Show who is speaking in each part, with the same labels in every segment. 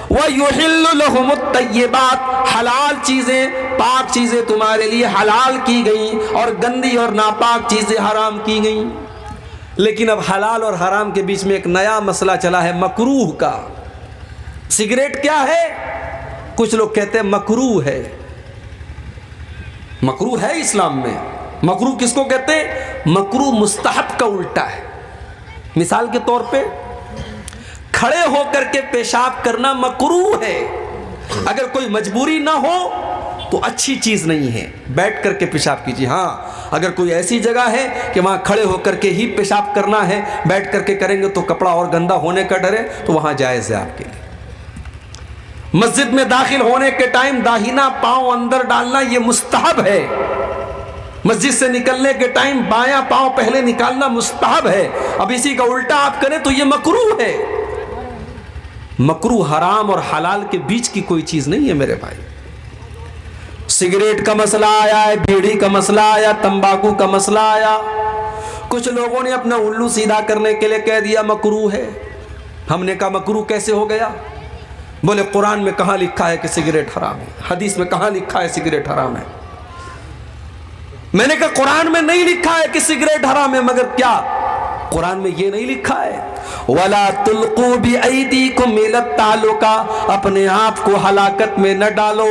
Speaker 1: وَيُحِلُّ لَهُمُ الطَّيِّبَاتِ، حلال چیزیں، پاک چیزیں تمہارے لیے حلال کی گئیں اور گندی اور ناپاک چیزیں حرام کی گئیں۔ لیکن اب حلال اور حرام کے بیچ میں ایک نیا مسئلہ چلا ہے، مکروہ کا۔ سگریٹ کیا ہے؟ کچھ لوگ کہتے ہیں مکروہ ہے۔ مکروہ ہے اسلام میں۔ مکروہ کس کو کہتے ہیں؟ مکروہ مستحب کا الٹا ہے۔ مثال کے طور پہ کھڑے ہو کر کے پیشاب کرنا مکروہ ہے۔ اگر کوئی مجبوری نہ ہو تو اچھی چیز نہیں ہے، بیٹھ کر کے پیشاب کیجیے۔ ہاں اگر کوئی ایسی جگہ ہے کہ وہاں کھڑے ہو کر کے ہی پیشاب کرنا ہے، بیٹھ کر کے کریں گے تو کپڑا اور گندا ہونے کا ڈر ہے، تو وہاں جائز ہے آپ کے لیے۔ مسجد میں داخل ہونے کے ٹائم داہنا پاؤں اندر ڈالنا یہ مستحب ہے۔ مسجد سے نکلنے کے ٹائم بایاں پاؤں پہلے نکالنا مستحب ہے۔ اب اسی کا الٹا آپ کریں تو یہ مکروہ ہے۔ مکروہ حرام اور حلال کے بیچ کی کوئی چیز نہیں ہے میرے بھائی۔ سگریٹ کا مسئلہ آیا ہے، بیڑی کا مسئلہ آیا، تمباکو کا مسئلہ آیا، کچھ لوگوں نے اپنا الو سیدھا کرنے کے لیے کہہ دیا مکروہ ہے۔ ہم نے کہا مکروہ کیسے ہو گیا؟ بولے قرآن میں کہاں لکھا ہے کہ سگریٹ حرام ہے؟ حدیث میں کہاں لکھا ہے سگریٹ حرام ہے؟ میں نے کہا قرآن میں نہیں لکھا ہے کہ سگریٹ حرام ہے، مگر کیا قرآن میں یہ نہیں لکھا ہے وَلَا تُلْقُوا بِأَيْدِيكُمْ إِلَى التَّهْلُكَةِ، اپنے آپ کو ہلاکت میں نہ ڈالو،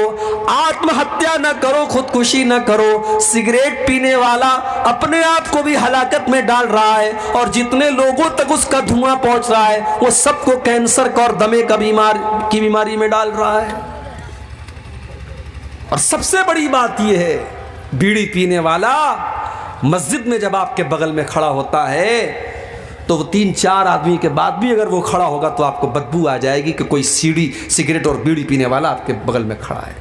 Speaker 1: آتم ہتیا نہ کرو، خودکشی نہ کرو۔ سگریٹ پینے والا اپنے آپ کو بھی ہلاکت میں ڈال رہا ہے، اور جتنے لوگوں تک اس کا دھواں پہنچ رہا ہے وہ سب کو کینسر کا اور دمے کی بیماری میں ڈال رہا ہے۔ اور سب سے بڑی بات یہ ہے، بیڑی پینے والا مسجد میں جب آپ کے بغل میں کھڑا ہوتا ہے تو وہ 3-4 آدمی کے بعد بھی اگر وہ کھڑا ہوگا تو آپ کو بدبو آ جائے گی کہ کوئی سگریٹ اور بیڑی پینے والا آپ کے بغل میں کھڑا ہے۔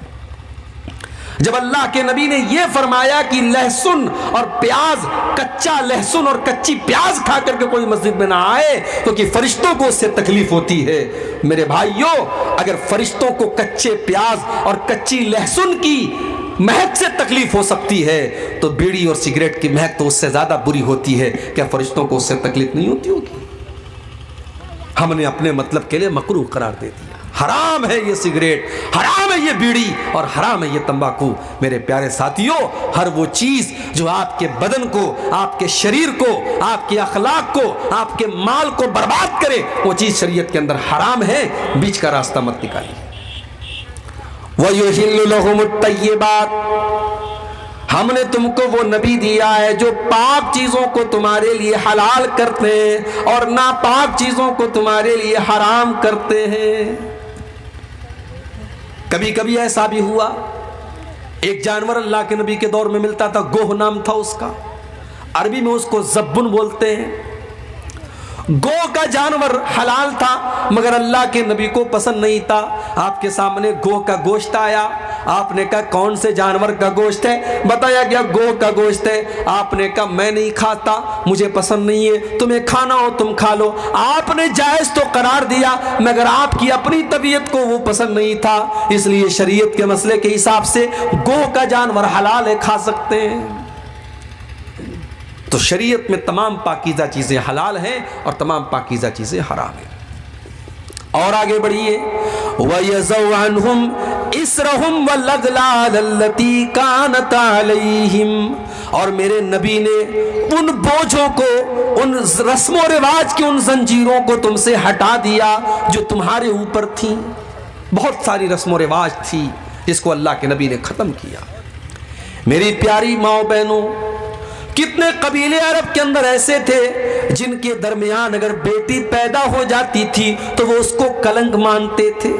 Speaker 1: جب اللہ کے نبی نے یہ فرمایا کہ لہسن اور پیاز، کچا لہسن اور کچی پیاز کھا کر کے کوئی مسجد میں نہ آئے کیونکہ فرشتوں کو اس سے تکلیف ہوتی ہے، میرے بھائیوں اگر فرشتوں کو کچے پیاز اور کچی لہسن کی مہک سے تکلیف ہو سکتی ہے تو بیڑی اور سگریٹ کی مہک تو اس سے زیادہ بری ہوتی ہے۔ کیا فرشتوں کو اس سے تکلیف نہیں ہوتی ہوگی؟ ہم نے اپنے مطلب کے لیے مکروہ قرار دے دیا۔ حرام ہے یہ سگریٹ، حرام ہے یہ بیڑی اور حرام ہے یہ تمباکو۔ میرے پیارے ساتھیوں، ہر وہ چیز جو آپ کے بدن کو، آپ کے شریر کو، آپ کے اخلاق کو، آپ کے مال کو برباد کرے، وہ چیز شریعت کے اندر حرام ہے۔ بیچ کا راستہ مت نکالیے۔ وَيُحِلُّ لَهُمُ الطَّيِّبَاتِ، ہم نے تم کو وہ نبی دیا ہے جو پاک چیزوں کو تمہارے لیے حلال کرتے ہیں اور ناپاک چیزوں کو تمہارے لیے حرام کرتے ہیں۔ کبھی کبھی ایسا بھی ہوا، ایک جانور اللہ کے نبی کے دور میں ملتا تھا، گوہ نام تھا اس کا، عربی میں اس کو زبن بولتے ہیں۔ گو کا جانور حلال تھا مگر اللہ کے نبی کو پسند نہیں تھا۔ آپ کے سامنے گو کا گوشت آیا، آپ نے کہا کون سے جانور کا گوشت ہے؟ بتایا گیا گو کا گوشت ہے۔ آپ نے کہا میں نہیں کھاتا، مجھے پسند نہیں ہے، تمہیں کھانا ہو تم کھا لو۔ آپ نے جائز تو قرار دیا مگر آپ کی اپنی طبیعت کو وہ پسند نہیں تھا، اس لیے شریعت کے مسئلے کے حساب سے گو کا جانور حلال ہے، کھا سکتے ہیں۔ تو شریعت میں تمام پاکیزہ چیزیں حلال ہیں اور تمام پاکیزہ چیزیں حرام ہیں۔ اور آگے بڑھیے، وَيَزَوْ عَنْهُمْ إِسْرَهُمْ وَالْأَغْلَالَ الَّتِي كَانَتْ عَلَيْهِمْ، اور میرے نبی نے ان بوجھوں کو، ان رسم و رواج کی ان زنجیروں کو تم سے ہٹا دیا جو تمہارے اوپر تھیں۔ بہت ساری رسم و رواج تھی جس کو اللہ کے نبی نے ختم کیا۔ میری پیاری ماں بہنوں، کتنے قبیلے عرب کے اندر ایسے تھے جن کے درمیان اگر بیٹی پیدا ہو جاتی تھی تو وہ اس کو کلنک مانتے تھے،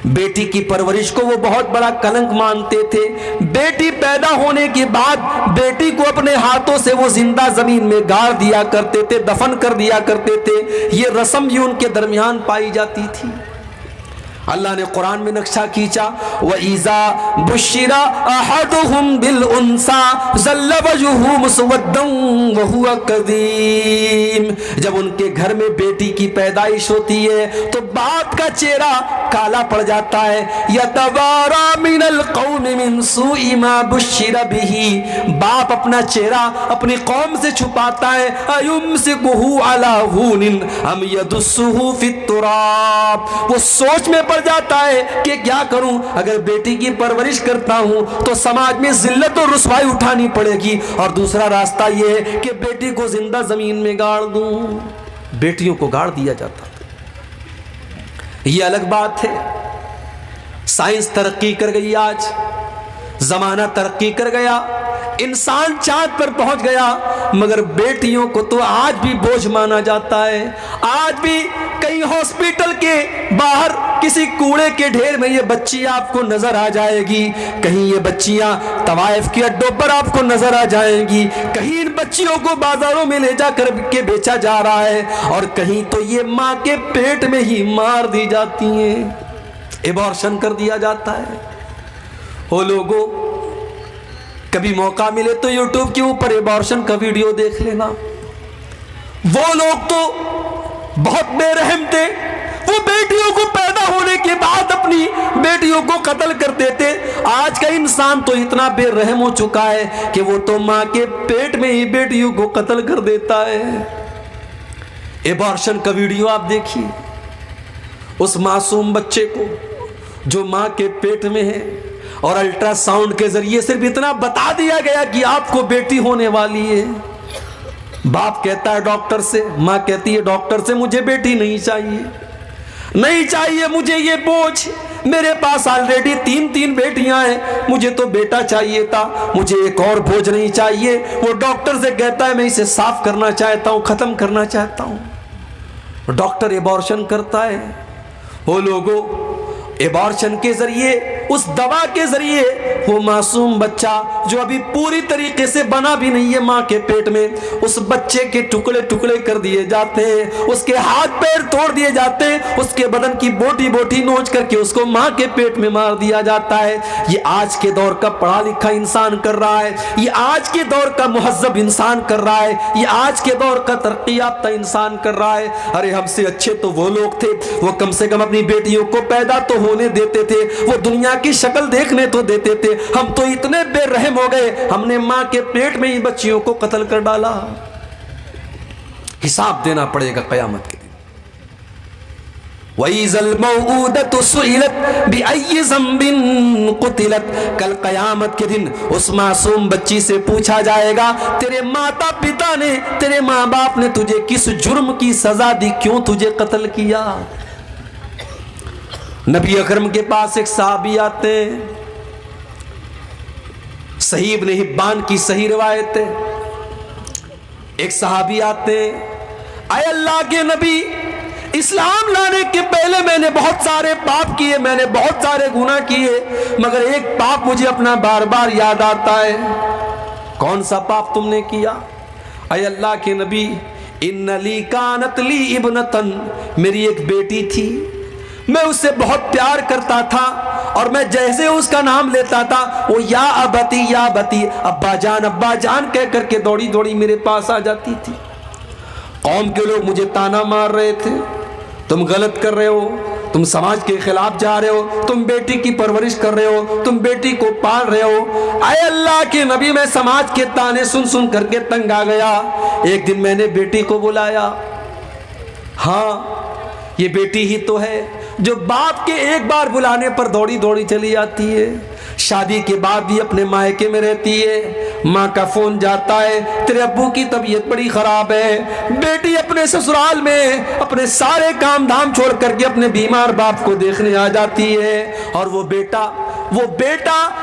Speaker 1: بیٹی کی پرورش کو وہ بہت بڑا کلنک مانتے تھے۔ بیٹی پیدا ہونے کے بعد بیٹی کو اپنے ہاتھوں سے وہ زندہ زمین میں گاڑ دیا کرتے تھے، دفن کر دیا کرتے تھے۔ یہ رسم بھی ان کے درمیان پائی جاتی تھی۔ اللہ نے قرآن میں نقشہ کھینچا، وَإِذَا بشرا احدهم بالانثى ظل وجهه مسودا وهو كظيم، جب ان کے گھر میں بیٹی کی پیدائش ہوتی ہے تو باپ کا چہرہ کالا پڑ جاتا ہے، یتوارا من القوم من سوء ما بشر به، باپ اپنا چہرہ اپنی قوم سے چھپاتا ہے، ایمسکه علی ہون ام یدسه فی التراب، وہ سوچ میں پڑ جاتا ہے کہ کیا کروں، اگر بیٹی کی پرورش کرتا ہوں تو سماج میں ذلت اور رسوائی اٹھانی پڑے گی، اور دوسرا راستہ یہ ہے کہ بیٹی کو زندہ زمین میں گاڑ دوں۔ بیٹیوں کو گاڑ دیا جاتا، یہ الگ بات ہے۔ سائنس ترقی کر گئی، آج زمانہ ترقی کر گیا، انسان چاند پر پہنچ گیا، مگر بیٹیوں کو تو آج بھی بوجھ مانا جاتا ہے۔ آج بھی کئی ہاسپٹل کے باہر کسی کوڑے کے ڈھیر میں یہ بچی آپ کو نظر آ جائے گی، کہیں یہ بچیاں طوائف کے اڈوں پر آپ کو نظر آ جائیں گی، کہیں ان بچیوں کو بازاروں میں لے جا کر کے بیچا جا رہا ہے، اور کہیں تو یہ ماں کے پیٹ میں ہی مار دی جاتی ہیں، ایبارشن کر دیا جاتا ہے۔ وہ لوگوں کبھی موقع ملے تو یوٹیوب کے اوپر ایبارشن کا ویڈیو دیکھ لینا، وہ لوگ تو بہت بے رحم تھے، وہ بیٹیوں کو پیدا ہونے کے بعد اپنی بیٹیوں کو قتل کر دیتے۔ آج کا انسان تو اتنا بے رحم ہو چکا ہے کہ وہ تو ماں کے پیٹ میں ہی بیٹیوں کو قتل کر دیتا ہے۔ ایبارشن کا ویڈیو آپ دیکھیے، اس معصوم بچے کو جو ماں کے پیٹ میں ہے، اور الٹرا ساؤنڈ کے ذریعے صرف اتنا بتا دیا گیا کہ آپ کو بیٹی ہونے والی ہے۔ باپ کہتا ہے ڈاکٹر سے، ماں کہتی ہے ڈاکٹر سے مجھے بیٹی نہیں چاہیے، نہیں چاہیے مجھے یہ بوجھ، میرے پاس آلریڈی تین بیٹیاں ہیں، مجھے تو بیٹا چاہیے تھا، مجھے ایک اور بوجھ نہیں چاہیے۔ وہ ڈاکٹر سے کہتا ہے میں اسے صاف کرنا چاہتا ہوں، ختم کرنا چاہتا ہوں۔ ڈاکٹر ایبارشن کرتا ہے۔ وہ لوگوں ایبارشن کے ذریعے، اس دوا کے ذریعے، وہ معصوم بچہ جو ابھی پوری طریقے سے بنا بھی نہیں ہے ماں کے پیٹ میں، اس بچے کے ٹکڑے ٹکڑے کر دیے جاتے ہیں، اس کے ہاتھ پیر توڑ دیے جاتے ہیں، اس کے بدن کی بوٹی بوٹی نوچ کر کے اس کو ماں کے پیٹ میں مار دیا جاتا ہے۔ یہ آج کے دور کا پڑھا لکھا انسان کر رہا ہے، یہ آج کے دور کا مہذب انسان کر رہا ہے، یہ آج کے دور کا ترقی یافتہ انسان کر رہا ہے۔ ارے ہم سے اچھے تو وہ لوگ تھے، وہ کم سے کم اپنی بیٹیوں کو پیدا تو ہونے دیتے تھے، وہ دنیا کی شکل دیکھنے تو دیتے تھے۔ ہم تو اتنے بے رحم ہو گئے، ہم نے ماں کے پیٹ میں ہی بچیوں کو قتل کر ڈالا۔ حساب دینا پڑے گا قیامت کے دن۔ وَإِذَا الْمَوْءُودَةُ سُئِلَتْ بِأَيِّ ذَنبٍ قُتِلَتْ، کل قیامت کے دن اس معصوم بچی سے پوچھا جائے گا تیرے ماتا پتا نے، تیرے ماں باپ نے تجھے کس جرم کی سزا دی، کیوں تجھے قتل کیا؟ نبی اکرم کے پاس ایک صحابی آتے ہیں، صحیح ابن حبان کی صحیح روایت ہے، ایک صحابی آتے ہیں، اے اللہ کے نبی، اسلام لانے کے پہلے میں نے بہت سارے پاپ کیے، میں نے بہت سارے گناہ کیے، مگر ایک پاپ مجھے اپنا بار بار یاد آتا ہے۔ کون سا پاپ تم نے کیا؟ اے اللہ کے نبی، ان لی کانت لی ابنتن، میری ایک بیٹی تھی، میں اس سے بہت پیار کرتا تھا، اور میں جیسے اس کا نام لیتا تھا وہ یا ابتی یا بتی، ابا جان کہہ کر کے دوڑی دوڑی میرے پاس آ جاتی تھی۔ قوم کے لوگ مجھے تانا مار رہے تھے، تم غلط کر رہے ہو، تم سماج کے خلاف جا رہے ہو، تم بیٹی کی پرورش کر رہے ہو، تم بیٹی کو پال رہے ہو۔ اے اللہ کے نبی، میں سماج کے تانے سن سن کر کے تنگ آ گیا۔ ایک دن میں نے بیٹی کو بلایا، ہاں یہ بیٹی ہی تو ہے جو باپ کے ایک بار بلانے پر دوڑی دوڑی چلی آتی ہے، شادی کے بعد بھی اپنے مائکے میں رہتی ہے، ماں کا فون جاتا ہے تیرے ابو کی طبیعت بڑی خراب ہے، بیٹی اپنے سسرال میں اپنے سارے کام دھام چھوڑ کر کے اپنے بیمار باپ کو دیکھنے آ جاتی ہے، اور وہ بیٹا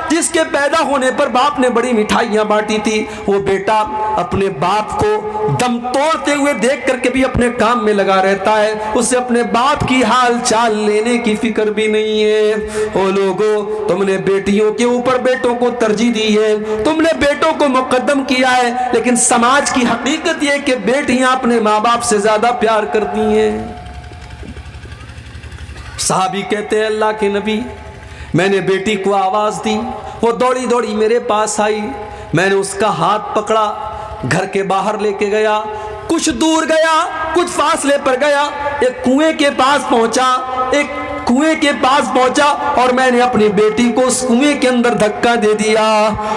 Speaker 1: جس کے پیدا ہونے پر باپ نے بڑی مٹھائیاں بانٹی تھی، وہ بیٹا اپنے باپ کو دم توڑتے ہوئے دیکھ کر کے بھی اپنے کام میں لگا رہتا ہے، اسے اپنے باپ کی حال چال لینے کی فکر بھی نہیں ہے۔ او لوگو، تم نے بیٹیوں کے اوپر بیٹوں کو ترجیح دی ہے، تم نے بیٹوں کو مقدم کیا ہے، لیکن سماج کی حقیقت یہ کہ بیٹیاں اپنے ماں باپ سے زیادہ پیار کرتی ہیں۔ صحابی کہتے ہیں اللہ کے نبی، میں نے بیٹی کو آواز دی، وہ دوڑی دوڑی میرے پاس آئی، میں نے اس کا ہاتھ پکڑا، گھر کے باہر لے کے گیا، کچھ دور گیا، کچھ فاصلے پر گیا، ایک کنویں کے پاس پہنچا اور میں نے اپنی بیٹی کو اس کنویں کے اندر دھکا دے دیا۔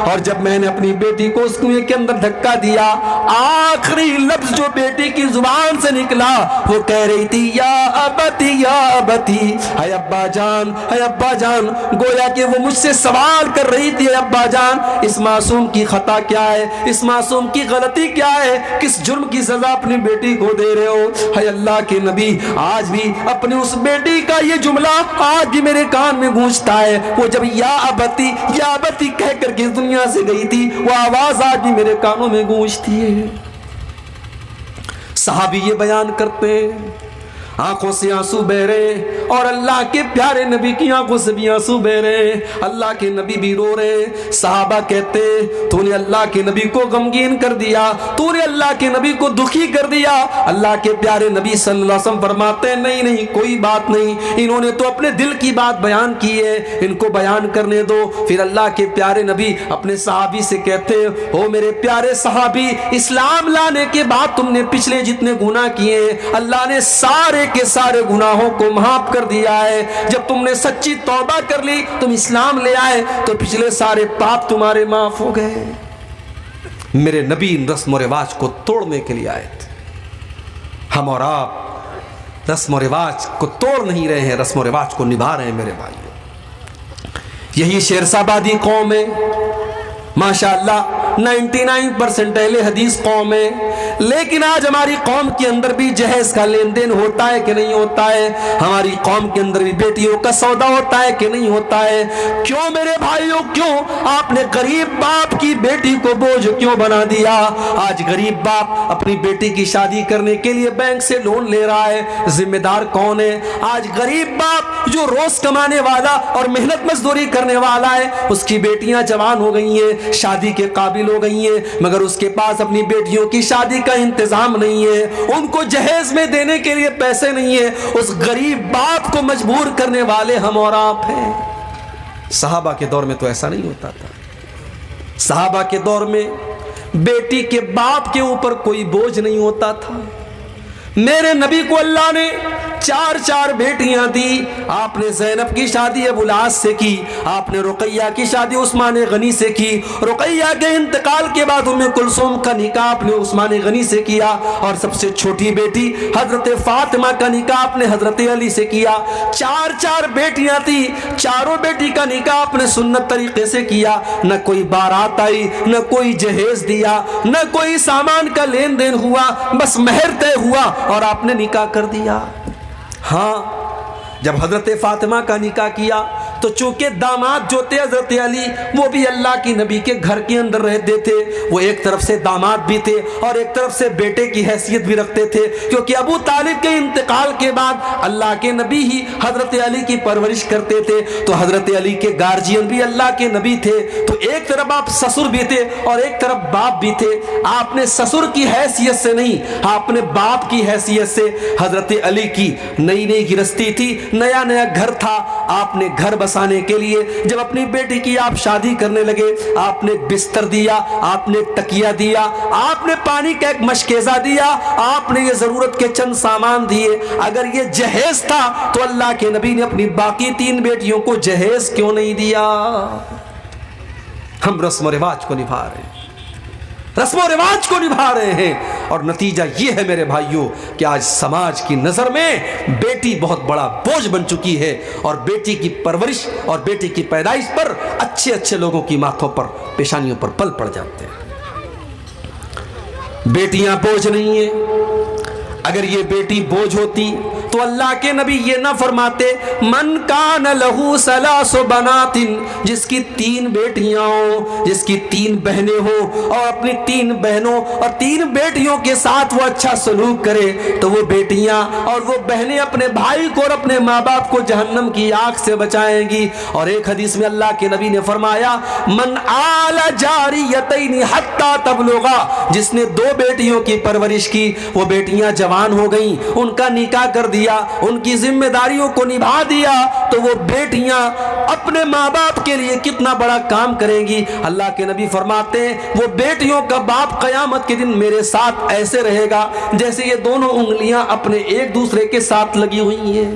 Speaker 1: اور جب میں نے اپنی بیٹی کو اس کنویں کے اندر دھکا دیا، آخری لفظ جو بیٹی کی زبان سے نکلا وہ کہہ رہی تھی یا ابتی یا ابتی، اے ابا جان، اے ابا جان، گویا کہ وہ مجھ سے سوال کر رہی تھی، اے ابا جان اس معصوم کی خطا کیا ہے، اس معصوم کی غلطی کیا ہے، کس جرم کی سزا اپنی بیٹی کو دے رہے ہو۔ اے اللہ کے نبی، آج بھی اپنی اس بیٹی کا یہ جملہ آج بھی میرے کان میں گونجتا ہے، وہ جب یا ابتی کہہ کر کے اس دنیا سے گئی تھی، وہ آواز آج بھی میرے کانوں میں گونجتی ہے۔ صحابی یہ بیان کرتے ہیں، آنکھوں سے آنسو بہ رہے اور اللہ کے پیارے نبی کی آنکھوں سے بھی آنسو بہ رہے، اللہ کے نبی بھی رو رہے۔ صحابہ کہتے تو نے اللہ کے نبی کو غمگین کر دیا، تو نے اللہ کے نبی کو دکھی کر دیا۔ اللہ کے پیارے نبی صلی اللہ علیہ وسلم فرماتے ہیں نہیں کوئی بات نہیں، انہوں نے تو اپنے دل کی بات بیان کی ہے، ان کو بیان کرنے دو۔ پھر اللہ کے پیارے نبی اپنے صحابی سے کہتے ہو میرے پیارے صحابی، اسلام لانے کے بعد تم نے پچھلے جتنے گناہ کیے اللہ نے سارے کے سارے گناہوں کو معاف کر دیا ہے۔ جب تم نے سچی توبہ کر لی، تم اسلام لے آئے تو پچھلے سارے پاپ تمہارے معاف ہو گئے۔ میرے نبی ان رسم و رواج کو توڑنے کے لیے آئے تھے۔ ہم اور آپ رسم و رواج کو توڑ نہیں رہے ہیں، رسم و رواج کو نبھا رہے ہیں میرے بھائیوں۔ یہی شیرسابادی قوم ہے، ماشاءاللہ 99% اہل حدیث قوم ہے، لیکن آج ہماری قوم کے اندر بھی جہیز کا لین دین ہوتا ہے کہ نہیں ہوتا ہے؟ ہماری قوم کے اندر بھی بیٹیوں کا سودا ہوتا ہے کہ نہیں ہوتا ہے؟ کیوں میرے بھائیوں، کیوں آپ نے غریب باپ کی بیٹی کو بوجھ کیوں بنا دیا؟ آج غریب باپ اپنی بیٹی کی شادی کرنے کے لیے بینک سے لون لے رہا ہے، ذمہ دار کون ہے؟ آج غریب باپ جو روز کمانے والا اور محنت مزدوری کرنے والا ہے، اس کی بیٹیاں جوان ہو گئی ہیں، شادی کے قابل ہو گئی ہیں، مگر اس کے پاس اپنی بیٹیوں کی شادی کا انتظام نہیں ہے، ان کو جہیز میں دینے کے لیے پیسے نہیں ہے، اس غریب باپ کو مجبور کرنے والے ہم اور آپ ہیں۔ صحابہ کے دور میں تو ایسا نہیں ہوتا تھا۔ صحابہ کے دور میں بیٹی کے باپ کے اوپر کوئی بوجھ نہیں ہوتا تھا۔ میرے نبی کو اللہ نے چار بیٹیاں دی۔ آپ نے زینب کی شادی ابو العاص سے کی، آپ نے رقیہ کی شادی عثمان غنی سے کی، رقیہ کے انتقال کے بعد ام کلثوم کا نکاح آپ نے عثمان غنی سے کیا، اور سب سے چھوٹی بیٹی حضرت فاطمہ کا نکاح آپ نے حضرت علی سے کیا۔ چار بیٹیاں تھی، چاروں بیٹی کا نکاح آپ نے سنت طریقے سے کیا، نہ کوئی بارات آئی، نہ کوئی جہیز دیا، نہ کوئی سامان کا لین دین ہوا، بس مہر طے ہوا اور آپ نے نکاح کر دیا۔ ہاں، جب حضرت فاطمہ کا نکاح کیا تو چونکہ داماد جو تھے حضرت علی، وہ بھی اللہ کی نبی کے گھر کے اندر رہتے تھے، وہ ایک طرف سے داماد بھی تھے اور ایک طرف سے بیٹے کی حیثیت بھی رکھتے تھے، کیونکہ ابو طالب کے انتقال کے بعد اللہ کے نبی ہی حضرت علی کی پرورش کرتے تھے، تو حضرت علی کے گارجین بھی اللہ کے نبی تھے، تو ایک طرف آپ سسر بھی تھے اور ایک طرف باپ بھی تھے۔ آپ نے سسر کی حیثیت سے نہیں، آپ نے باپ کی حیثیت سے، حضرت علی کی نئی گرستی تھی، نیا گھر تھا، آپ نے گھر بسانے کے لیے جب اپنی بیٹی کی آپ شادی کرنے لگے، آپ نے بستر دیا، آپ نے تکیہ دیا، آپ نے پانی کا ایک مشکیزہ دیا، آپ نے یہ ضرورت کے چند سامان دیے۔ اگر یہ جہیز تھا تو اللہ کے نبی نے اپنی باقی 3 بیٹیوں کو جہیز کیوں نہیں دیا؟ ہم رسم و رواج کو نبھا رہے ہیں، رسم و رواج کو نبھا رہے ہیں، اور نتیجہ یہ ہے میرے بھائیوں کہ آج سماج کی نظر میں بیٹی بہت بڑا بوجھ بن چکی ہے، اور بیٹی کی پرورش اور بیٹی کی پیدائش پر اچھے لوگوں کی ماتھوں پر، پیشانیوں پر پل پڑ جاتے ہیں۔ بیٹیاں بوجھ نہیں ہیں۔ اگر یہ بیٹی بوجھ ہوتی تو اللہ کے نبی یہ نہ فرماتے من کان لہو ثلاث بنات، جس کی 3 بیٹیاں ہوں، جس کی 3 بہنیں ہوں، اور اپنی 3 بہنوں اور 3 بیٹیوں کے ساتھ وہ اچھا سلوک کرے، تو وہ بیٹیاں اور وہ بہنیں اپنے بھائی کو اور اپنے ماں باپ کو جہنم کی آگ سے بچائیں گی۔ اور ایک حدیث میں اللہ کے نبی نے فرمایا من آل جاریتین حتی تبلغا، جس نے 2 بیٹیوں کی پرورش کی، وہ بیٹیاں جوان ہو گئیں، ان کا نکاح کر دیا، دیا, ان کی ذمہ داریوں کو نبھا دیا, تو وہ بیٹیاں اپنے ماں باپ کے لیے کتنا بڑا کام کریں گی. اللہ کے نبی فرماتے ہیں وہ بیٹیوں کا باپ قیامت کے دن میرے ساتھ ایسے رہے گا جیسے یہ دونوں انگلیاں اپنے ایک دوسرے کے ساتھ لگی ہوئی ہیں.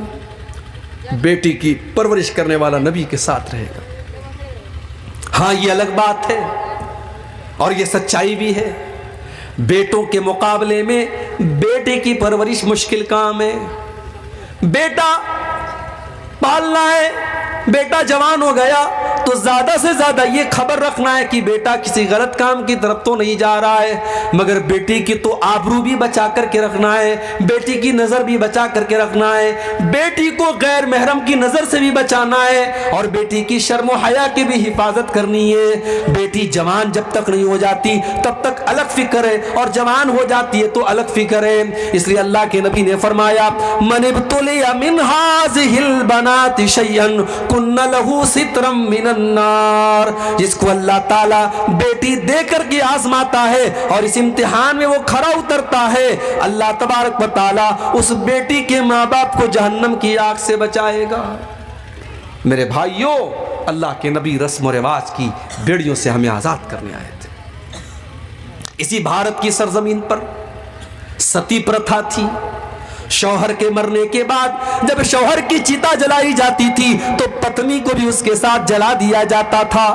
Speaker 1: بیٹی کی پرورش کرنے والا نبی کے ساتھ رہے گا. ہاں یہ الگ بات ہے اور یہ سچائی بھی ہے, بیٹوں کے مقابلے میں بیٹے کی پرورش مشکل کام ہے. بیٹا پالنا ہے, بیٹا جوان ہو گیا تو زیادہ سے زیادہ یہ خبر رکھنا ہے کہ بیٹا کسی غلط کام کی طرف تو نہیں جا رہا ہے, مگر بیٹی کی تو آبرو بھی بچا کر کے رکھنا ہے, بیٹی کی نظر بھی بچا کر کے رکھنا ہے, بیٹی کو غیر محرم کی نظر سے بھی بچانا ہے, اور بیٹی کی شرم و حیا کی بھی حفاظت کرنی ہے. بیٹی جوان جب تک نہیں ہو جاتی تب تک الگ فکر ہے, اور جوان ہو جاتی ہے تو الگ فکر ہے. اس لیے اللہ کے نبی نے فرمایا من ابتلی من هذه البنات شيئا كن له سترا من النار, جس کو اللہ تعالیٰ بیٹی دے کر کے آزماتا ہے اور اس امتحان میں وہ کھرا اترتا ہے, اللہ تبارک و تعالیٰ اس بیٹی کے ماں باپ کو جہنم کی آگ سے بچائے گا. میرے بھائیوں, اللہ کے نبی رسم و رواج کی بیڑیوں سے ہمیں آزاد کرنے آئے تھے. اسی بھارت کی سرزمین پر ستی پرتھا تھی. شوہر کے مرنے کے بعد جب شوہر کی چتا جلائی جاتی تھی تو پتنی کو بھی اس کے ساتھ جلا دیا جاتا تھا.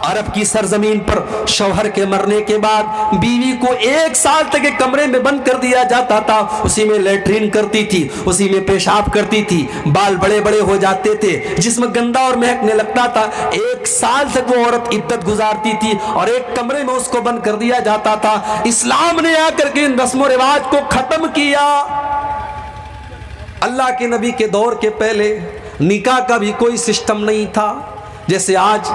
Speaker 1: عرب کی سرزمین پر شوہر کے مرنے کے بعد بیوی کو 1 سال تک ایک کمرے میں بند کر دیا جاتا تھا, اسی میں لیٹرین کرتی تھی, اسی میں پیشاب کرتی تھی, بال بڑے بڑے ہو جاتے تھے, جسم گندا اور مہکنے لگتا تھا. 1 سال تک وہ عورت عدت گزارتی تھی اور ایک کمرے میں اس کو بند کر دیا جاتا تھا. اسلام نے آ کر کے ان رسم و رواج کو ختم کیا. اللہ کے نبی کے دور کے پہلے نکاح کا بھی کوئی سسٹم نہیں تھا. جیسے آج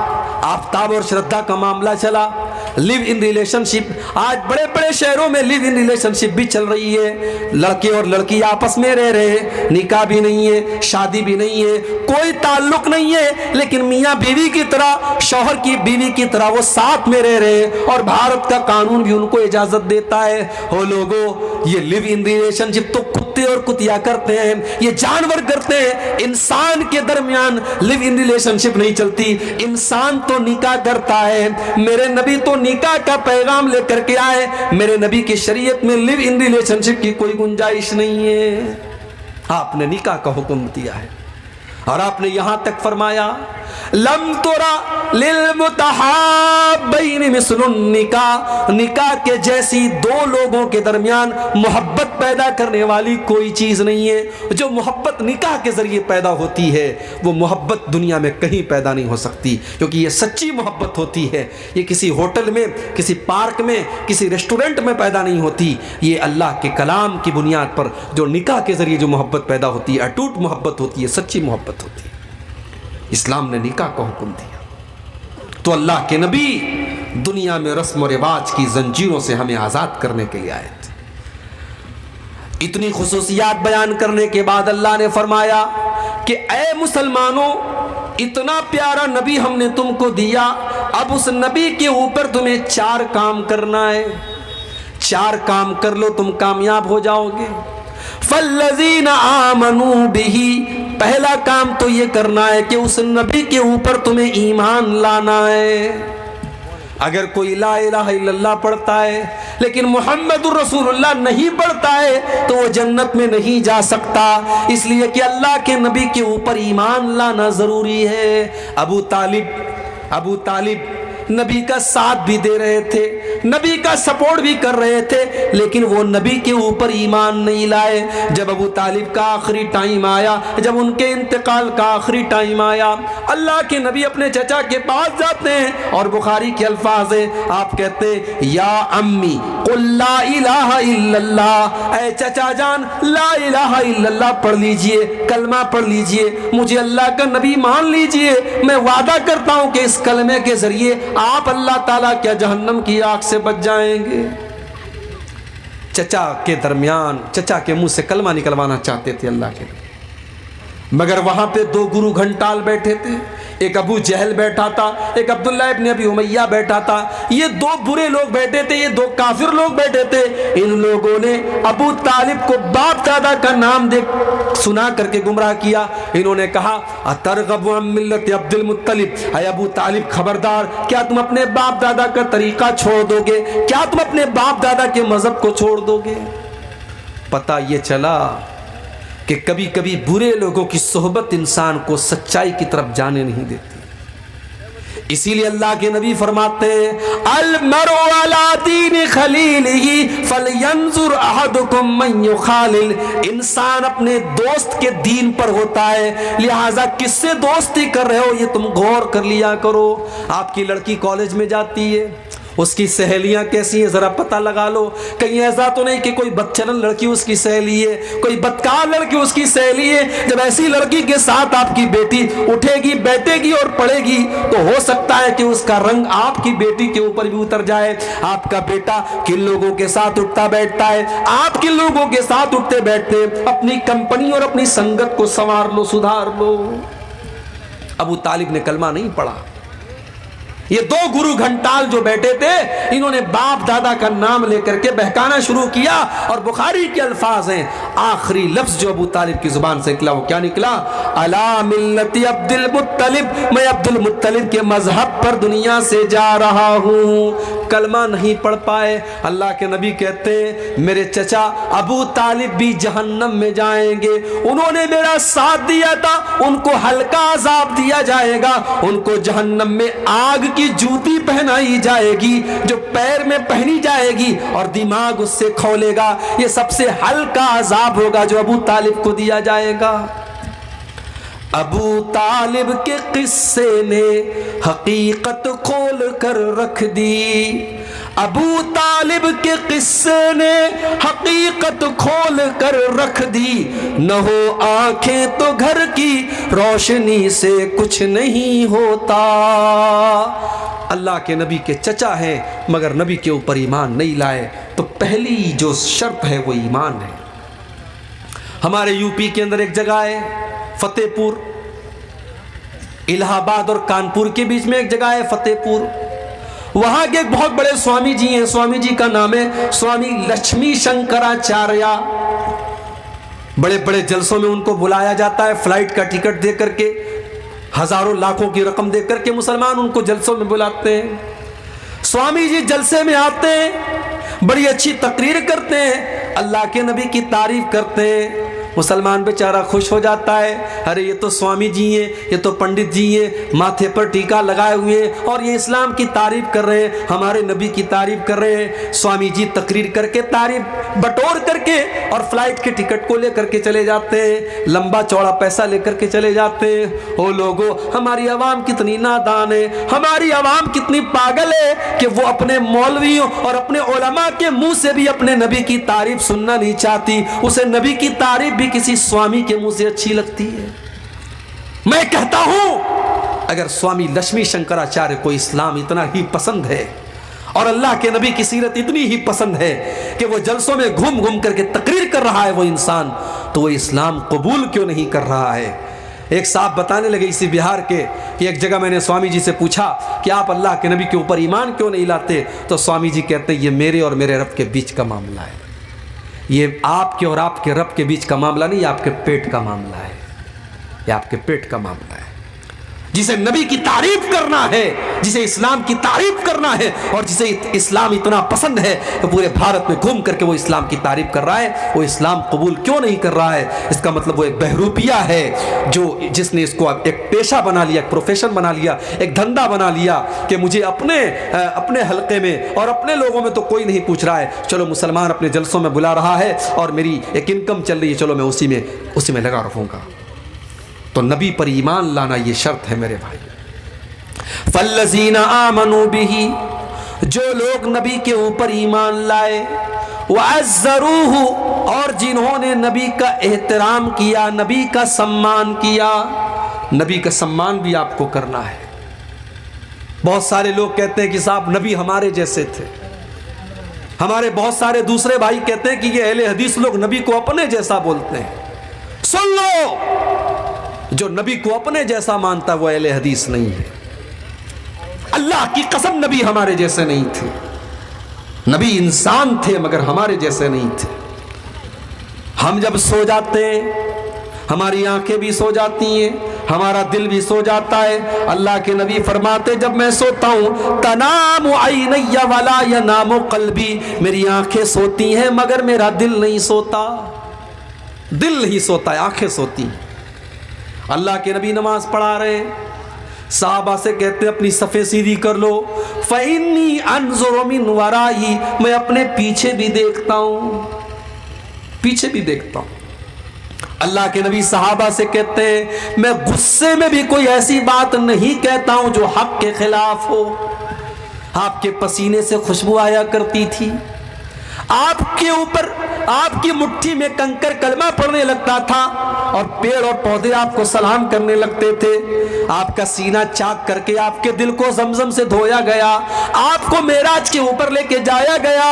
Speaker 1: آفتاب اور شردھا کا معاملہ چلا, لیو ان ریلیشن شپ, آج بڑے بڑے شہروں میں لیو ان ریلیشن شپ بھی چل رہی ہے. لڑکے اور لڑکی آپس میں رہ رہے ہیں, نکاح بھی نہیں ہے, شادی بھی نہیں ہے, کوئی تعلق نہیں ہے, لیکن میاں بیوی کی طرح, شوہر کی بیوی کی طرح وہ ساتھ میں رہ رہے ہیں, اور بھارت کا قانون بھی ان کو اجازت دیتا ہے. ہو لوگوں, یہ لیو ان ریلیشن شپ تو کتے اور کتیا کرتے ہیں, یہ جانور کرتے ہیں. انسان کے درمیان لیو ان ریلیشن شپ نہیں چلتی, انسان تو نکاح کرتا ہے. میرے نبی تو نکاح کا پیغام لے کر کے آئے. میرے نبی کی شریعت میں لیو ان ریلیشن شپ کی کوئی گنجائش نہیں ہے. آپ نے نکاح کا حکم دیا ہے, اور آپ نے یہاں تک فرمایا لم ترا للمتحابین مثل النکاح, نکاح کے جیسی دو لوگوں کے درمیان محبت پیدا کرنے والی کوئی چیز نہیں ہے. جو محبت نکاح کے ذریعے پیدا ہوتی ہے وہ محبت دنیا میں کہیں پیدا نہیں ہو سکتی, کیونکہ یہ سچی محبت ہوتی ہے. یہ کسی ہوٹل میں, کسی پارک میں, کسی ریسٹورنٹ میں پیدا نہیں ہوتی. یہ اللہ کے کلام کی بنیاد پر جو نکاح کے ذریعے جو محبت پیدا ہوتی ہے, اٹوٹ محبت ہوتی ہے, سچی محبت ہوتی ہے. اسلام نے نکاح کا حکم دیا تو اللہ کے نبی دنیا میں رسم و رواج کی زنجیروں سے ہمیں آزاد کرنے کے لیے آئے تھے. اتنی خصوصیات بیان کرنے کے بعد اللہ نے فرمایا کہ اے مسلمانوں, اتنا پیارا نبی ہم نے تم کو دیا, اب اس نبی کے اوپر تمہیں 4 کام کرنا ہے. 4 کام کر لو, تم کامیاب ہو جاؤ گے. فَالَّذِينَ آمَنُوا بِهِ, پہلا کام تو یہ کرنا ہے کہ اس نبی کے اوپر تمہیں ایمان لانا ہے. اگر کوئی لا الہ الا اللہ پڑھتا ہے لیکن محمد الرسول اللہ نہیں پڑھتا ہے تو وہ جنت میں نہیں جا سکتا, اس لیے کہ اللہ کے نبی کے اوپر ایمان لانا ضروری ہے. ابو طالب نبی کا ساتھ بھی دے رہے تھے, نبی کا سپورٹ بھی کر رہے تھے, لیکن وہ نبی کے اوپر ایمان نہیں لائے. جب ابو طالب کا آخری ٹائم آیا, جب ان کے انتقال کا آخری ٹائم آیا, اللہ کے نبی اپنے چچا کے پاس جاتے ہیں, اور بخاری کے الفاظ ہیں, آپ کہتے ہیں یا امی قل لا الہ الا اللہ, اے چچا جان لا الہ الا اللہ پڑھ لیجئے, کلمہ پڑھ لیجئے, مجھے اللہ کا نبی مان لیجئے. میں وعدہ کرتا ہوں کہ اس کلمے کے ذریعے آپ اللہ تعالیٰ کیا جہنم کی آگ سے بچ جائیں گے. چچا کے درمیان, چچا کے منہ سے کلمہ نکلوانا چاہتے تھے اللہ کے نبی, مگر وہاں پہ 2 گرو گھنٹال بیٹھے تھے. ایک ابو جہل بیٹھا تھا، ایک عبداللہ ابن ابی امیہ بیٹھا تھا. یہ دو برے لوگ بیٹھے تھے، یہ دو کافر لوگ بیٹھے تھے. ان لوگوں نے ابو طالب کو باپ دادا کا نام دے سنا کر کے گمراہ کیا. انہوں نے کہا اترغب عن ملت عبد المطلب، اے ابو طالب خبردار، کیا تم اپنے باپ دادا کا طریقہ چھوڑ دو گے؟ کیا تم اپنے باپ دادا کے مذہب کو چھوڑ دو گے؟ پتہ یہ چلا کہ کبھی کبھی برے لوگوں کی صحبت انسان کو سچائی کی طرف جانے نہیں دیتی. اسی لیے اللہ کے نبی فرماتے ہیں المرء علی دین خلیلہ فلینظر احدکم من یخالل. انسان اپنے دوست کے دین پر ہوتا ہے، لہٰذا کس سے دوستی کر رہے ہو یہ تم غور کر لیا کرو. آپ کی لڑکی کالج میں جاتی ہے، اس کی سہیلیاں کیسی ہیں ذرا پتہ لگا لو. کہیں ایسا تو نہیں کہ کوئی بدچلن لڑکی اس کی سہیلی ہے، کوئی بدکار لڑکی اس کی سہیلی ہے. جب ایسی لڑکی کے ساتھ آپ کی بیٹی اٹھے گی، بیٹھے گی اور پڑھے گی تو ہو سکتا ہے کہ اس کا رنگ آپ کی بیٹی کے اوپر بھی اتر جائے. آپ کا بیٹا کن لوگوں کے ساتھ اٹھتا بیٹھتا ہے، آپ کن لوگوں کے ساتھ اٹھتے بیٹھتے، اپنی کمپنی اور اپنی سنگت کو سنوار لو، سدھار لو. ابو طالب نے کلمہ نہیں پڑھا. یہ دو گرو گھنٹال جو بیٹھے تھے، انہوں نے باپ دادا کا نام لے کر کے بہکانا شروع کیا. اور بخاری کے الفاظ ہیں، آخری لفظ جو ابو طالب کی زبان سے نکلا وہ کیا نکلا؟ علی ملت عبد المطلب، میں عبد المطلب کے مذہب پر دنیا سے جا رہا ہوں. کلمہ نہیں پڑھ پائے. اللہ کے نبی کہتے ہیں میرے چچا ابو طالب بھی جہنم میں جائیں گے. انہوں نے میرا ساتھ دیا تھا، ان کو ہلکا عذاب دیا جائے گا، ان کو جہنم میں آگ کی جوتی پہنائی جائے گی جو پیر میں پہنی جائے گی اور دماغ اس سے کھولے گا. یہ سب سے ہلکا عذاب ہوگا جو ابو طالب کو دیا جائے گا. ابو طالب کے قصے نے حقیقت کھول کر رکھ دی. ابو طالب کے قصے نے حقیقت کھول کر رکھ دی. نہ ہو آنکھیں تو گھر کی روشنی سے کچھ نہیں ہوتا. اللہ کے نبی کے چچا ہیں مگر نبی کے اوپر ایمان نہیں لائے. تو پہلی جو شرط ہے وہ ایمان ہے. ہمارے یو پی کے اندر ایک جگہ ہے فتح پور، الہ آباد اور کانپور کے بیچ میں ایک جگہ ہے فتح پور. وہاں کے ایک بہت بڑے سوامی جی ہیں. سوامی جی کا نام ہے سوامی لکشمی شنکراچاریہ. بڑے بڑے جلسوں میں ان کو بلایا جاتا ہے، فلائٹ کا ٹکٹ دے کر کے، ہزاروں لاکھوں کی رقم دے کر کے مسلمان ان کو جلسوں میں بلاتے ہیں. سوامی جی جلسے میں آتے ہیں، بڑی اچھی تقریر کرتے ہیں، اللہ کے نبی کی تعریف کرتے ہیں. مسلمان بیچارہ خوش ہو جاتا ہے، ارے یہ تو سوامی جی ہیں، یہ تو پنڈت جی ہیں، ماتھے پر ٹیکا لگائے ہوئے ہیں اور یہ اسلام کی تعریف کر رہے ہیں، ہمارے نبی کی تعریف کر رہے ہیں. سوامی جی تقریر کر کے، تعریف بٹور کر کے اور فلائٹ کے ٹکٹ کو لے کر کے چلے جاتے ہیں، لمبا چوڑا پیسہ لے کر کے چلے جاتے ہیں. او لوگو، ہماری عوام کتنی نادان ہے، ہماری عوام کتنی پاگل ہے کہ وہ اپنے مولویوں اور اپنے علماء کے منہ سے بھی اپنے نبی کی تعریف سننا نہیں چاہتی. اسے نبی کی تعریف بھی کسی سوامی کے منہ سے اچھی لگتی ہے. میں کہتا ہوں اگر سوامی لکشمی شنکراچاریہ کو اسلام اتنا ہی پسند ہے اور اللہ کے نبی کی سیرت اتنی ہی پسند ہے کہ وہ جلسوں میں گھوم گھوم کر کے تقریر کر رہا ہے وہ انسان، تو وہ اسلام قبول کیوں نہیں کر رہا ہے؟ ایک صاحب بتانے لگے اسی بہار کے کہ ایک جگہ میں نے سوامی جی سے پوچھا کہ آپ اللہ کے نبی کے اوپر ایمان کیوں نہیں لاتے؟ تو سوامی جی کہتے ہیں یہ میرے اور میرے رب کے بیچ کا معاملہ ہے. یہ آپ کے اور آپ کے رب کے بیچ کا معاملہ نہیں، یہ آپ کے پیٹ کا معاملہ ہے. یہ آپ کے پیٹ کا معاملہ ہے. جسے نبی کی تعریف کرنا ہے، جسے اسلام کی تعریف کرنا ہے اور جسے اسلام اتنا پسند ہے کہ پورے بھارت میں گھوم کر کے وہ اسلام کی تعریف کر رہا ہے، وہ اسلام قبول کیوں نہیں کر رہا ہے؟ اس کا مطلب وہ ایک بہروپیہ ہے جس نے اس کو ایک پیشہ بنا لیا، ایک پروفیشن بنا لیا، ایک دھندا بنا لیا کہ مجھے اپنے حلقے میں اور اپنے لوگوں میں تو کوئی نہیں پوچھ رہا ہے، چلو مسلمان اپنے جلسوں میں بلا رہا ہے اور میری ایک انکم چل رہی ہے، چلو میں اسی میں لگا رہوں گا. تو نبی پر ایمان لانا یہ شرط ہے میرے بھائی. فالذین آمنوا بہ، جو لوگ نبی کے اوپر ایمان لائے، وعزروہ، اور جنہوں نے نبی کا احترام کیا، نبی کا سمان کیا. نبی کا سمان بھی آپ کو کرنا ہے. بہت سارے لوگ کہتے ہیں کہ صاحب نبی ہمارے جیسے تھے. ہمارے بہت سارے دوسرے بھائی کہتے ہیں کہ یہ اہل حدیث لوگ نبی کو اپنے جیسا بولتے ہیں. سن لو، جو نبی کو اپنے جیسا مانتا وہ اہل حدیث نہیں ہے۔ اللہ کی قسم نبی ہمارے جیسے نہیں تھے، نبی انسان تھے مگر ہمارے جیسے نہیں تھے۔ ہم جب سو جاتے ہیں ہماری آنکھیں بھی سو جاتی ہیں، ہمارا دل بھی سو جاتا ہے۔ اللہ کے نبی فرماتے جب میں سوتا ہوں تنام عینی ولا ینام قلبی، میری آنکھیں سوتی ہیں مگر میرا دل نہیں سوتا، دل نہیں سوتا ہے، آنکھیں سوتی ہیں۔ اللہ کے نبی نماز پڑھا رہے ہیں، صحابہ سے کہتے ہیں اپنی صفیں سیدھی کر لو، فإنی انظر من ورائی، میں اپنے پیچھے بھی دیکھتا ہوں، پیچھے بھی دیکھتا ہوں۔ اللہ کے نبی صحابہ سے کہتے ہیں میں غصے میں بھی کوئی ایسی بات نہیں کہتا ہوں جو حق کے خلاف ہو۔ آپ کے پسینے سے خوشبو آیا کرتی تھی، آپ کے اوپر آپ کی مٹھی میں کنکر کلمہ پڑنے لگتا تھا اور پیڑ اور پودے آپ کو سلام کرنے لگتے تھے۔ آپ کا سینہ چاک کر کے آپ کے دل کو زمزم سے دھویا گیا، آپ کو معراج کے اوپر لے کے جایا گیا۔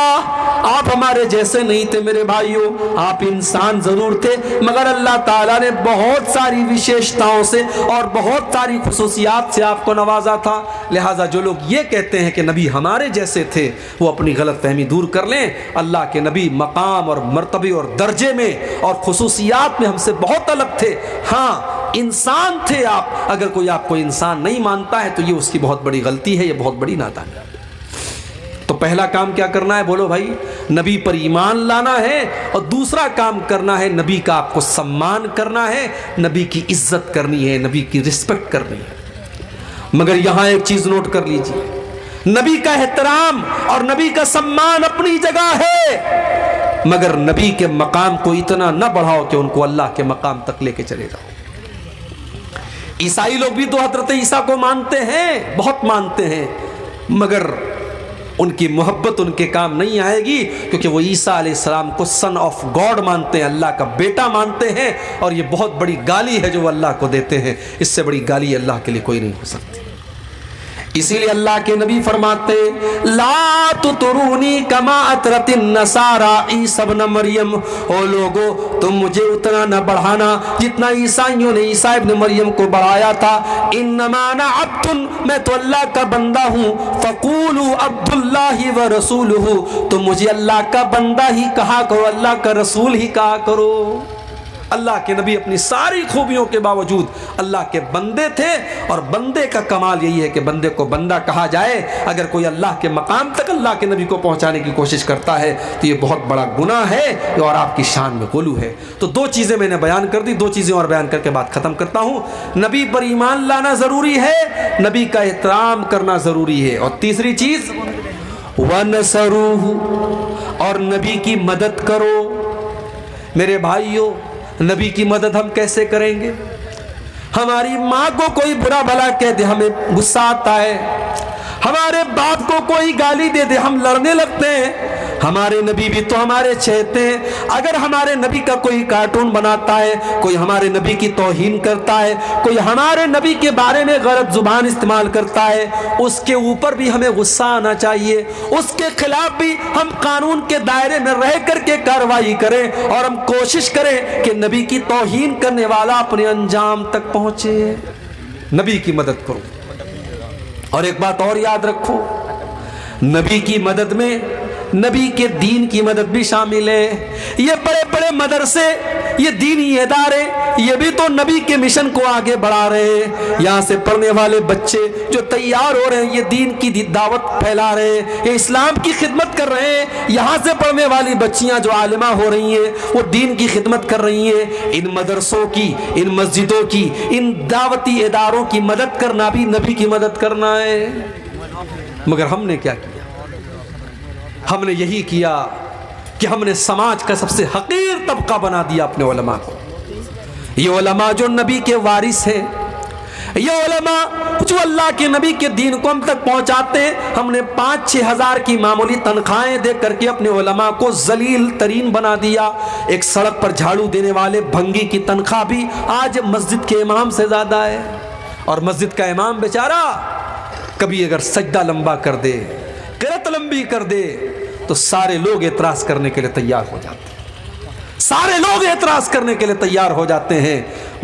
Speaker 1: آپ ہمارے جیسے نہیں تھے میرے بھائیوں، آپ انسان ضرور تھے مگر اللہ تعالیٰ نے بہت ساری وشیشتاؤں سے اور بہت ساری خصوصیات سے آپ کو نوازا تھا۔ لہٰذا جو لوگ یہ کہتے ہیں کہ نبی ہمارے جیسے تھے وہ اپنی غلط فہمی دور کر لیں۔ اللہ کے نبی مقام اور مرتبے اور درجے میں اور خصوصیات میں ہم سے بہت الگ تھے۔ ہاں انسان تھے آپ، اگر کوئی آپ کو انسان نہیں مانتا ہے تو یہ اس کی بہت بڑی غلطی ہے، یہ بہت بڑی نادانی ہے۔ تو پہلا کام کیا کرنا ہے بولو بھائی؟ نبی پر ایمان لانا ہے، اور دوسرا کام کرنا ہے نبی کا آپ کو سمان کرنا ہے، نبی کی عزت کرنی ہے، نبی کی رسپیکٹ کرنی ہے۔ مگر یہاں ایک چیز نوٹ کر لیجیے، نبی کا احترام اور نبی کا سمان اپنی جگہ ہے، مگر نبی کے مقام کو اتنا نہ بڑھاؤ کہ ان کو اللہ کے مقام تک لے کے چلے جاؤ۔ عیسائی لوگ بھی تو حضرت عیسیٰ کو مانتے ہیں، بہت مانتے ہیں، مگر ان کی محبت ان کے کام نہیں آئے گی، کیونکہ وہ عیسیٰ علیہ السلام کو سن آف گاڈ مانتے ہیں، اللہ کا بیٹا مانتے ہیں، اور یہ بہت بڑی گالی ہے جو وہ اللہ کو دیتے ہیں، اس سے بڑی گالی اللہ کے لیے کوئی نہیں ہو سکتی۔ اسی لیے اللہ کے نبی فرماتے لا تطرونی کما اطرت النصارى عیسی ابن مریم، او لوگو تم مجھے اتنا نہ بڑھانا جتنا عیسائیوں نے عیسیٰ ابن مریم کو بڑھایا تھا۔ انما انا عبد، میں تو اللہ کا بندہ ہوں، فقولوا عبد اللہ ورسولہ، تم مجھے اللہ کا بندہ ہی کہا کرو، اللہ کا رسول ہی کہا کرو۔ اللہ کے نبی اپنی ساری خوبیوں کے باوجود اللہ کے بندے تھے، اور بندے کا کمال یہی ہے کہ بندے کو بندہ کہا جائے۔ اگر کوئی اللہ کے مقام تک اللہ کے نبی کو پہنچانے کی کوشش کرتا ہے تو یہ بہت بڑا گناہ ہے اور آپ کی شان میں غلو ہے۔ تو دو چیزیں میں نے بیان کر دی، دو چیزیں اور بیان کر کے بات ختم کرتا ہوں۔ نبی پر ایمان لانا ضروری ہے، نبی کا احترام کرنا ضروری ہے، اور تیسری چیز وَنَصَرُوهُ، اور نبی کی مدد کرو۔ میرے بھائیوں نبی کی مدد ہم کیسے کریں گے؟ ہماری ماں کو کوئی برا بھلا کہہ دے ہمیں غصہ آتا ہے، ہمارے باپ کو کوئی گالی دے دے ہم لڑنے لگتے ہیں۔ ہمارے نبی بھی تو ہمارے چہتے ہیں، اگر ہمارے نبی کا کوئی کارٹون بناتا ہے، کوئی ہمارے نبی کی توہین کرتا ہے، کوئی ہمارے نبی کے بارے میں غلط زبان استعمال کرتا ہے، اس کے اوپر بھی ہمیں غصہ آنا چاہیے، اس کے خلاف بھی ہم قانون کے دائرے میں رہ کر کے کارروائی کریں، اور ہم کوشش کریں کہ نبی کی توہین کرنے والا اپنے انجام تک پہنچے۔ نبی کی مدد کرو، اور ایک بات اور یاد رکھو، نبی کی مدد میں نبی کے دین کی مدد بھی شامل ہے۔ یہ بڑے بڑے مدرسے، یہ دینی ادارے، یہ بھی تو نبی کے مشن کو آگے بڑھا رہے ہیں۔ یہاں سے پڑھنے والے بچے جو تیار ہو رہے ہیں، یہ دین کی دعوت پھیلا رہے ہیں، یہ اسلام کی خدمت کر رہے ہیں۔ یہاں سے پڑھنے والی بچیاں جو عالمہ ہو رہی ہیں وہ دین کی خدمت کر رہی ہیں۔ ان مدرسوں کی، ان مسجدوں کی، ان دعوتی اداروں کی مدد کرنا بھی نبی کی مدد کرنا ہے۔ مگر ہم نے کیا کیا؟ ہم نے یہی کیا کہ ہم نے سماج کا سب سے حقیر طبقہ بنا دیا اپنے علماء کو۔ یہ علماء جو نبی کے وارث ہیں، یہ علماء جو اللہ کے نبی کے دین کو ہم تک پہنچاتے ہیں، ہم نے 5-6 ہزار کی معمولی تنخواہیں دے کر کے اپنے علماء کو ذلیل ترین بنا دیا۔ ایک سڑک پر جھاڑو دینے والے بھنگی کی تنخواہ بھی آج مسجد کے امام سے زیادہ ہے، اور مسجد کا امام بیچارہ کبھی اگر سجدہ لمبا کر دے، قرات لمبی کر دے، تو سارے لوگ اعتراض کرنے کے لیے تیار ہو جاتے ہیں، سارے لوگ اعتراض کرنے کے لیے تیار ہو جاتے ہیں۔